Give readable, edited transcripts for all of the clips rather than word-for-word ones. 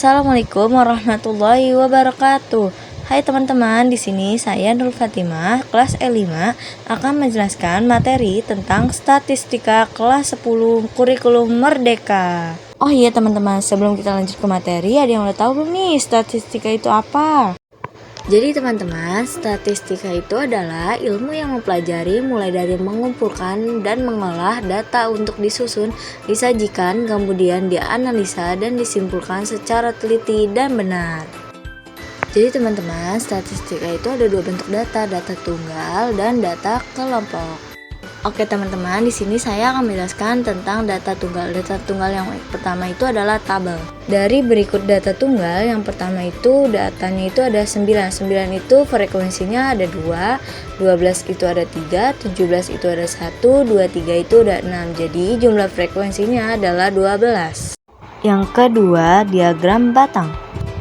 Assalamualaikum warahmatullahi wabarakatuh. Hai teman-teman, di sini saya Nur Fatimah, kelas E5 akan menjelaskan materi tentang statistika kelas 10 kurikulum Merdeka. Oh iya teman-teman, sebelum kita lanjut ke materi, ada yang udah tahu belum nih statistika itu apa? Jadi teman-teman, statistika itu adalah ilmu yang mempelajari mulai dari mengumpulkan dan mengolah data untuk disusun, disajikan, kemudian dianalisa dan disimpulkan secara teliti dan benar. Jadi teman-teman, statistika itu ada dua bentuk data tunggal dan data kelompok. Oke teman-teman, di sini saya akan menjelaskan tentang data tunggal. Data tunggal yang pertama itu adalah tabel. Dari berikut data tunggal, yang pertama itu datanya itu ada 9. 9 itu frekuensinya ada 2, 12 itu ada 3, 17 itu ada 1, 23 itu ada 6. Jadi jumlah frekuensinya adalah 12. Yang kedua, diagram batang.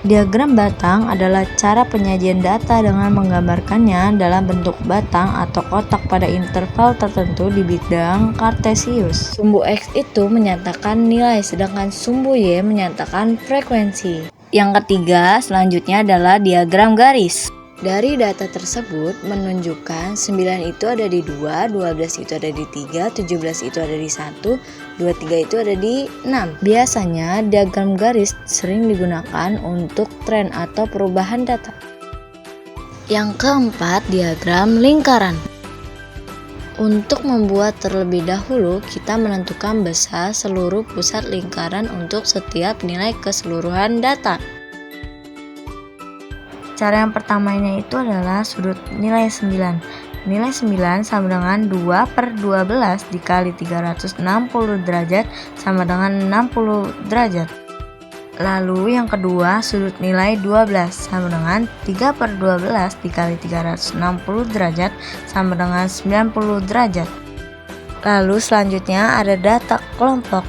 Diagram batang adalah cara penyajian data dengan menggambarkannya dalam bentuk batang atau kotak pada interval tertentu di bidang kartesius. Sumbu X itu menyatakan nilai, sedangkan sumbu Y menyatakan frekuensi. Yang ketiga, selanjutnya adalah diagram garis. Dari data tersebut menunjukkan 9 itu ada di 2, 12 itu ada di 3, 17 itu ada di 1, 23 itu ada di 6. Biasanya diagram garis sering digunakan untuk tren atau perubahan data. Yang keempat, diagram lingkaran. Untuk membuat terlebih dahulu, kita menentukan besar seluruh pusat lingkaran untuk setiap nilai keseluruhan data. Cara yang pertamanya itu adalah sudut nilai 9. Nilai 9 sama dengan 2/12 dikali 360 derajat sama dengan 60 derajat. Lalu yang kedua, sudut nilai 12 sama dengan 3/12 dikali 360 derajat sama dengan 90 derajat. Lalu selanjutnya ada data kelompok.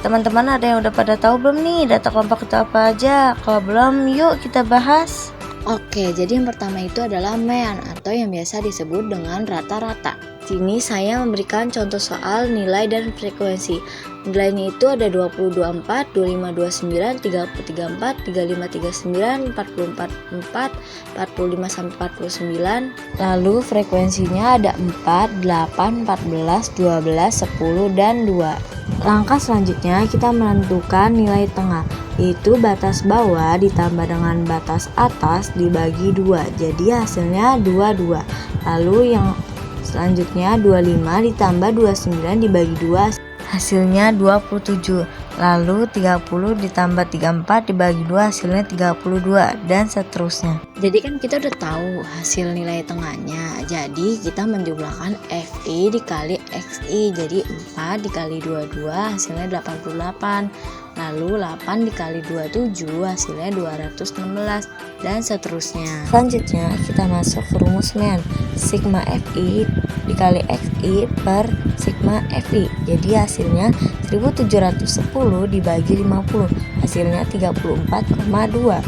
Teman-teman ada yang udah pada tahu belum nih data kelompok itu apa aja? Kalau belum, yuk kita bahas. Oke, jadi yang pertama itu adalah mean atau yang biasa disebut dengan rata-rata. Sini saya memberikan contoh soal nilai dan frekuensi. Nilainya itu ada 2024, 2529, 3034, 3539, 444, 45 sampai 49. Lalu frekuensinya ada 4, 8, 14, 12, 10 dan 2. Langkah selanjutnya kita menentukan nilai tengah, yaitu batas bawah ditambah dengan batas atas dibagi 2. Jadi hasilnya 22. Lalu yang selanjutnya 25 ditambah 29 dibagi 2, hasilnya 27. Lalu 30 ditambah 34 dibagi 2, hasilnya 32 dan seterusnya. Jadi kan kita udah tahu hasil nilai tengahnya. Jadi kita menjumlahkan FI dikali XI. Jadi 4 dikali 22 hasilnya 88. Lalu 8 dikali 27 hasilnya 216 dan seterusnya. Selanjutnya kita masuk ke rumus mean. Sigma FI dikali XI per sigma FI. Jadi hasilnya 1710 dibagi 50. Hasilnya 34,2.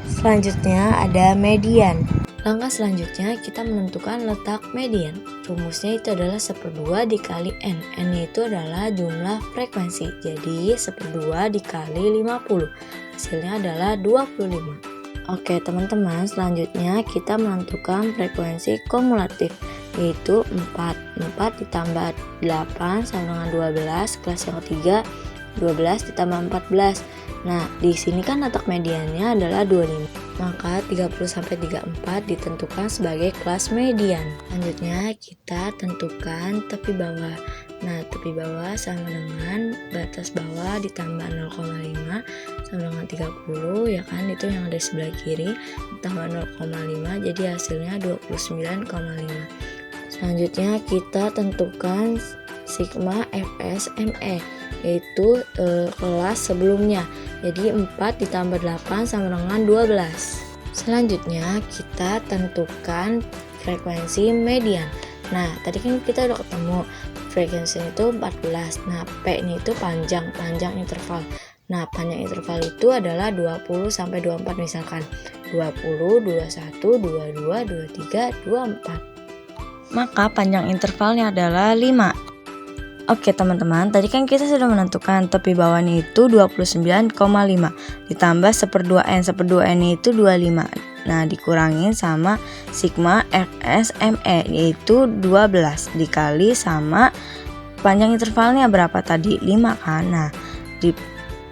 Selanjutnya ada median. Langkah selanjutnya kita menentukan letak median. Rumusnya itu adalah 1/2 dikali N. N itu adalah jumlah frekuensi. Jadi 1/2 dikali 50. Hasilnya adalah 25. Oke teman-teman, selanjutnya kita menentukan frekuensi kumulatif, yaitu 4. 4 ditambah 8 sama dengan 12. Kelas yang ketiga 12 ditambah 14. Nah, di sini kan letak mediannya adalah 25. Maka 30 sampai 34 ditentukan sebagai kelas median. Selanjutnya kita tentukan tepi bawah. Nah, tepi bawah sama dengan batas bawah ditambah 0,5 sama dengan 30, ya kan? Itu yang ada di sebelah kiri ditambah 0,5 jadi hasilnya 29,5. Selanjutnya kita tentukan sigma FSME, yaitu kelas sebelumnya. Jadi 4 ditambah 8 sama dengan 12. Selanjutnya kita tentukan frekuensi median. Nah, tadi kan kita udah ketemu frekuensi itu 14. Nah, P-nya itu panjang interval. Nah, panjang interval itu adalah 20 sampai 24 misalkan. 20, 21, 22, 23, 24. Maka panjang intervalnya adalah 5. Oke teman-teman, tadi kan kita sudah menentukan tepi bawahnya itu 29,5 ditambah 1/2N. 1/2N itu 25. Nah, dikurangin sama sigma FSME yaitu 12 dikali sama panjang intervalnya berapa tadi? 5 kan. Nah,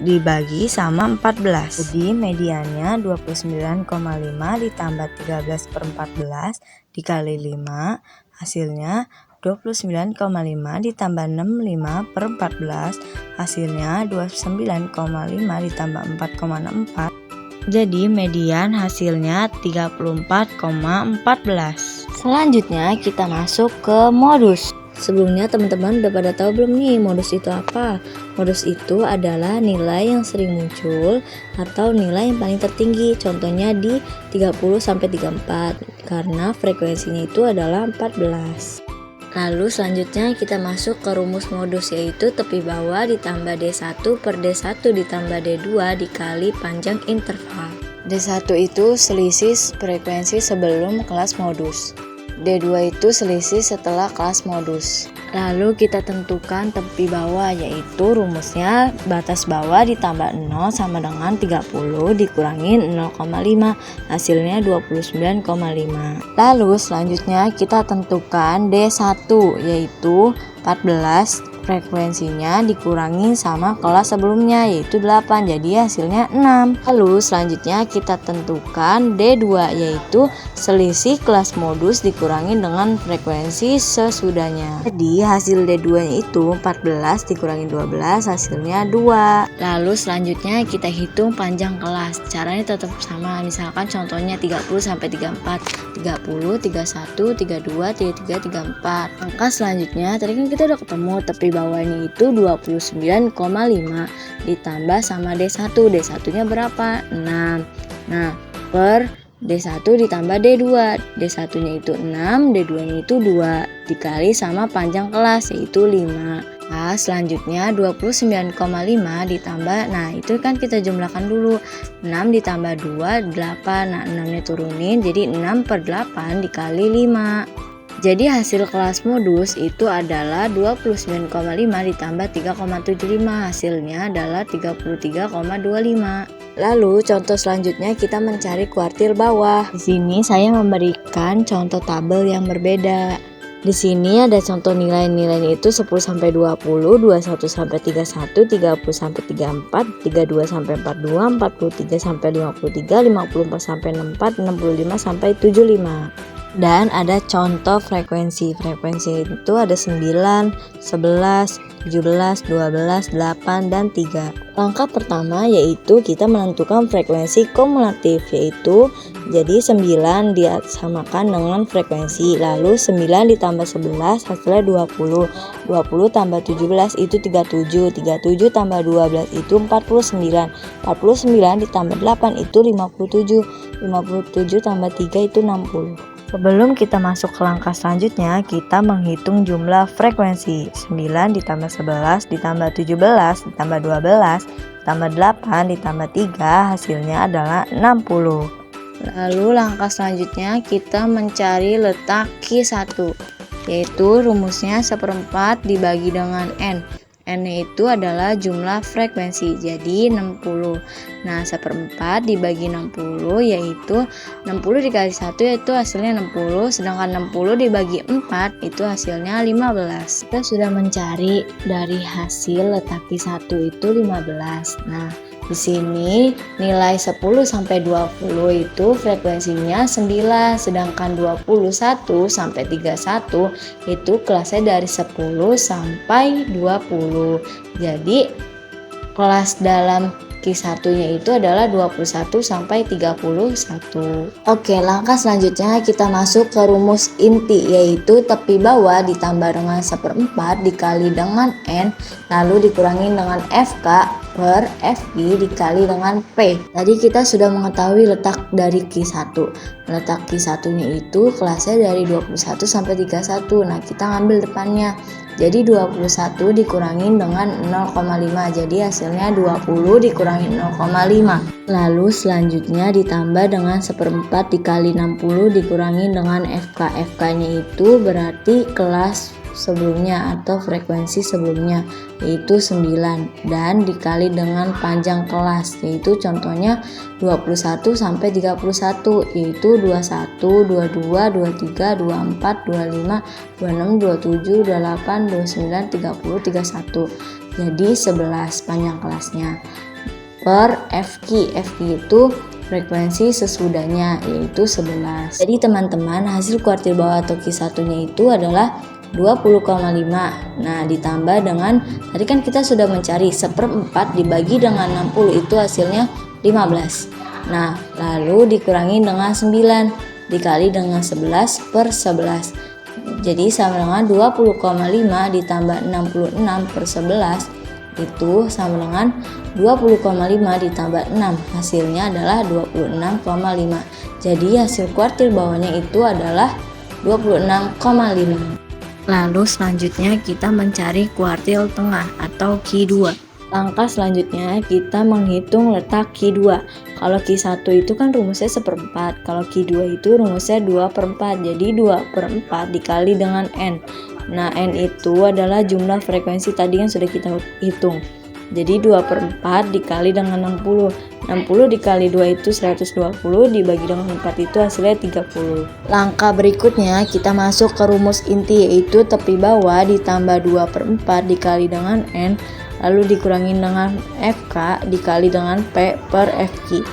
dibagi sama 14. Jadi mediannya 29,5 ditambah 13/14 dikali 5 hasilnya 29,5 ditambah 65/14 hasilnya 29,5 ditambah 4,64. Jadi median hasilnya 34,14. Selanjutnya kita masuk ke modus. Sebelumnya teman-teman udah pada tahu belum nih modus itu apa? Modus itu adalah nilai yang sering muncul atau nilai yang paling tertinggi. Contohnya di 30-34 karena frekuensinya itu adalah 14. Lalu selanjutnya kita masuk ke rumus modus, yaitu tepi bawah ditambah D1 per D1 ditambah D2 dikali panjang interval. D1 itu selisih frekuensi sebelum kelas modus. D2 itu selisih setelah kelas modus. Lalu kita tentukan tepi bawah, yaitu rumusnya batas bawah ditambah 0 sama dengan 30 dikurangin 0,5 hasilnya 29,5. Lalu selanjutnya kita tentukan D1 yaitu 14 frekuensinya dikurangi sama kelas sebelumnya yaitu 8, jadi hasilnya 6. Lalu selanjutnya kita tentukan D2 yaitu selisih kelas modus dikurangi dengan frekuensi sesudahnya. Jadi hasil D2 nya itu 14 dikurangi 12 hasilnya 2. Lalu selanjutnya kita hitung panjang kelas. Caranya tetap sama, misalkan contohnya 30-34, 30, 31, 32, 33, 34. Angka selanjutnya tadi kan kita udah ketemu tepi bawahnya itu 29,5 ditambah sama D1. D1 nya berapa? 6. Nah, per D1 ditambah D2. D1 nya itu 6, D2 nya itu 2 dikali sama panjang kelas yaitu 5. Nah, selanjutnya 29,5 ditambah, nah itu kan kita jumlahkan dulu. 6 ditambah 2, 8. Nah, 6 nya turunin jadi 6/8 dikali 5. Jadi hasil kelas modus itu adalah 29,5 ditambah 3,75, hasilnya adalah 33,25. Lalu contoh selanjutnya kita mencari kuartil bawah. Di sini saya memberikan contoh tabel yang berbeda. Di sini ada contoh nilai-nilainya itu 10 sampai 20, 21 sampai 31, 30 sampai 34, 32 sampai 42, 43 sampai 53, 54 sampai 64, 65 sampai 75. Dan ada contoh frekuensi. Frekuensi itu ada 9, 11, 17, 12, 8, dan 3. Langkah pertama yaitu kita menentukan frekuensi kumulatif, yaitu jadi 9 disamakan dengan frekuensi. Lalu 9 ditambah 11 hasilnya 20. 20 tambah 17 itu 37. 37 tambah 12 itu 49. 49 ditambah 8 itu 57. 57 tambah 3 itu 60. Sebelum kita masuk ke langkah selanjutnya, kita menghitung jumlah frekuensi. 9 ditambah 11 ditambah 17 ditambah 12 ditambah 8 ditambah 3 hasilnya adalah 60. Lalu langkah selanjutnya kita mencari letak Q1, yaitu rumusnya 1/4 dibagi dengan N. N itu adalah jumlah frekuensi, jadi 60. Nah, 1/4 dibagi 60 yaitu 60 dikali 1 yaitu hasilnya 60, sedangkan 60 dibagi 4 itu hasilnya 15. Kita sudah mencari dari hasil letak Q1 itu 15. Nah, di sini nilai 10 sampai 20 itu frekuensinya 9, sedangkan 21 sampai 31 itu kelasnya dari 10 sampai 20. Jadi kelas dalam Q1-nya itu adalah 21 sampai 31. Oke, langkah selanjutnya kita masuk ke rumus inti, yaitu tepi bawah ditambah dengan 1/4 dikali dengan N lalu dikurangi dengan FK per FI dikali dengan P. Tadi kita sudah mengetahui letak dari Q1. Letak Q1-nya itu kelasnya dari 21 sampai 31. Nah, kita ngambil depannya. Jadi 21 dikurangin dengan 0,5. Jadi hasilnya 20 dikurangi 0,5. Lalu selanjutnya ditambah dengan 1/4 dikali 60 dikurangi dengan FK. FK-nya itu berarti kelas sebelumnya atau frekuensi sebelumnya, yaitu 9, dan dikali dengan panjang kelas, yaitu contohnya 21 sampai 31, yaitu 21, 22, 23, 24, 25, 26, 27, 28, 29, 30, 31. Jadi 11 panjang kelasnya. Per FQ itu frekuensi sesudahnya, yaitu 11. Jadi teman-teman, hasil kuartil bawah atau Q1-nya itu adalah 20,5. Nah, ditambah dengan, tadi kan kita sudah mencari 1/4 dibagi dengan 60 itu hasilnya 15. Nah, lalu dikurangi dengan 9 dikali dengan 11 per 11. Jadi sama dengan 20,5 ditambah 66 per 11 itu sama dengan 20,5 ditambah 6, hasilnya adalah 26,5. Jadi hasil kuartil bawahnya itu adalah 26,5. Lalu selanjutnya kita mencari kuartil tengah atau Q2. Langkah selanjutnya kita menghitung letak Q2. Kalau Q1 itu kan rumusnya 1/4, kalau Q2 itu rumusnya 2/4. Jadi 2/4 dikali dengan N. Nah, N itu adalah jumlah frekuensi tadi yang sudah kita hitung. Jadi 2/4 dikali dengan 60. 60 dikali 2 itu 120, dibagi dengan 4 itu hasilnya 30. Langkah berikutnya kita masuk ke rumus inti, yaitu tepi bawah ditambah 2/4 dikali dengan N, lalu dikurangi dengan FK dikali dengan P per FQ.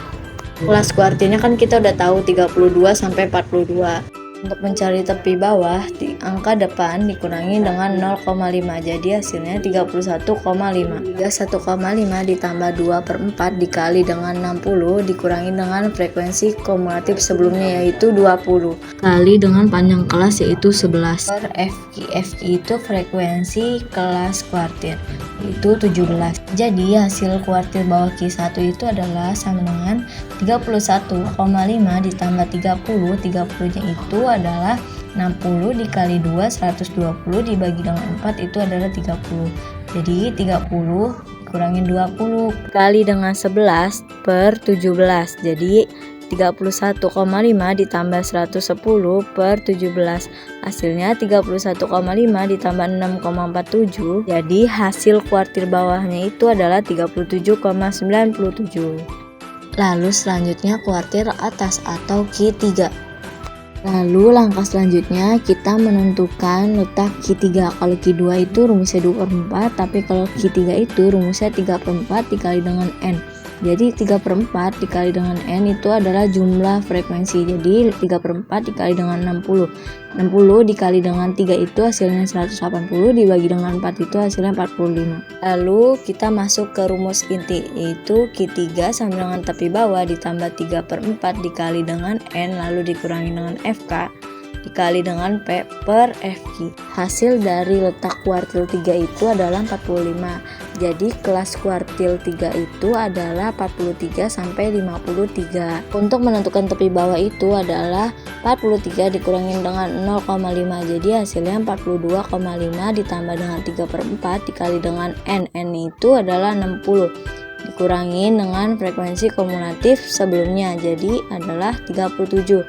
Kelas kuartilnya kan kita udah tahu 32 sampai 42. Untuk mencari tepi bawah, di angka depan dikurangi dengan 0,5, jadi hasilnya 31,5. 31,5 ditambah 2/4 dikali dengan 60 dikurangi dengan frekuensi kumulatif sebelumnya, yaitu 20, kali dengan panjang kelas, yaitu 11, per FQ. FQ itu frekuensi kelas kuartil, yaitu 17. Jadi hasil kuartil bawah Q1 itu adalah sama dengan 31,5 ditambah 30. 30-nya itu adalah 60 dikali 2, 120 dibagi dengan 4 itu adalah 30. Jadi 30 kurangin 20 kali dengan 11 per 17. Jadi 31,5 ditambah 110 per 17. Hasilnya 31,5 ditambah 6,47. Jadi hasil kuartil bawahnya itu adalah 37,97. Lalu selanjutnya kuartil atas atau Q3. Lalu langkah selanjutnya kita menentukan letak Q3. Kalau Q2 itu rumusnya 2/4, tapi kalau Q3 itu rumusnya 3/4 dikali dengan N. Jadi 3/4 dikali dengan N itu adalah jumlah frekuensi. Jadi 3/4 dikali dengan 60. 60 dikali dengan 3 itu hasilnya 180, dibagi dengan 4 itu hasilnya 45. Lalu kita masuk ke rumus inti, yaitu Q3 sama dengan tepi bawah ditambah 3/4 dikali dengan N, lalu dikurangi dengan FK dikali dengan P per FQ. Hasil dari letak kuartil 3 itu adalah 45. Jadi kelas kuartil 3 itu adalah 43 sampai 53. Untuk menentukan tepi bawah itu adalah 43 dikurangin dengan 0,5. Jadi hasilnya 42,5 ditambah dengan 3/4 dikali dengan N. N itu adalah 60. Dikurangin dengan frekuensi kumulatif sebelumnya, jadi adalah 37.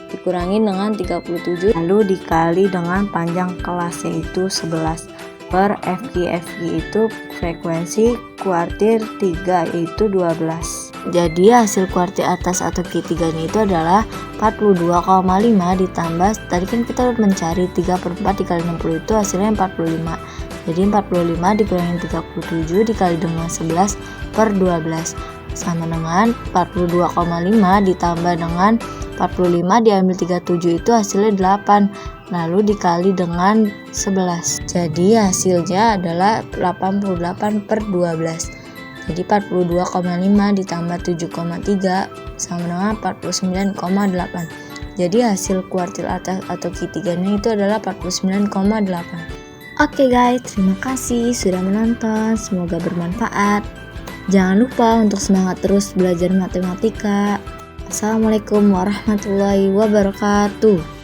Dikurangi dengan 37 lalu dikali dengan panjang kelas, yaitu 11 per FQ. FQ itu frekuensi kuartil 3, yaitu 12. Jadi hasil kuartil atas atau Q3 nya itu adalah 42,5 ditambah, tadi kan kita mencari 3/4 dikali 60 itu hasilnya 45. Jadi 45 dikurangi 37 dikali dengan 11 per 12 sama dengan 42,5 ditambah dengan 45 diambil 37 itu hasilnya 8, lalu dikali dengan 11. Jadi hasilnya adalah 88 per 12. Jadi 42,5 ditambah 7,3 sama dengan 49,8. Jadi hasil kuartil atas atau Q3 nya itu adalah 49,8. Oke guys, terima kasih sudah menonton, semoga bermanfaat. Jangan lupa untuk semangat terus belajar matematika. Assalamualaikum warahmatullahi wabarakatuh.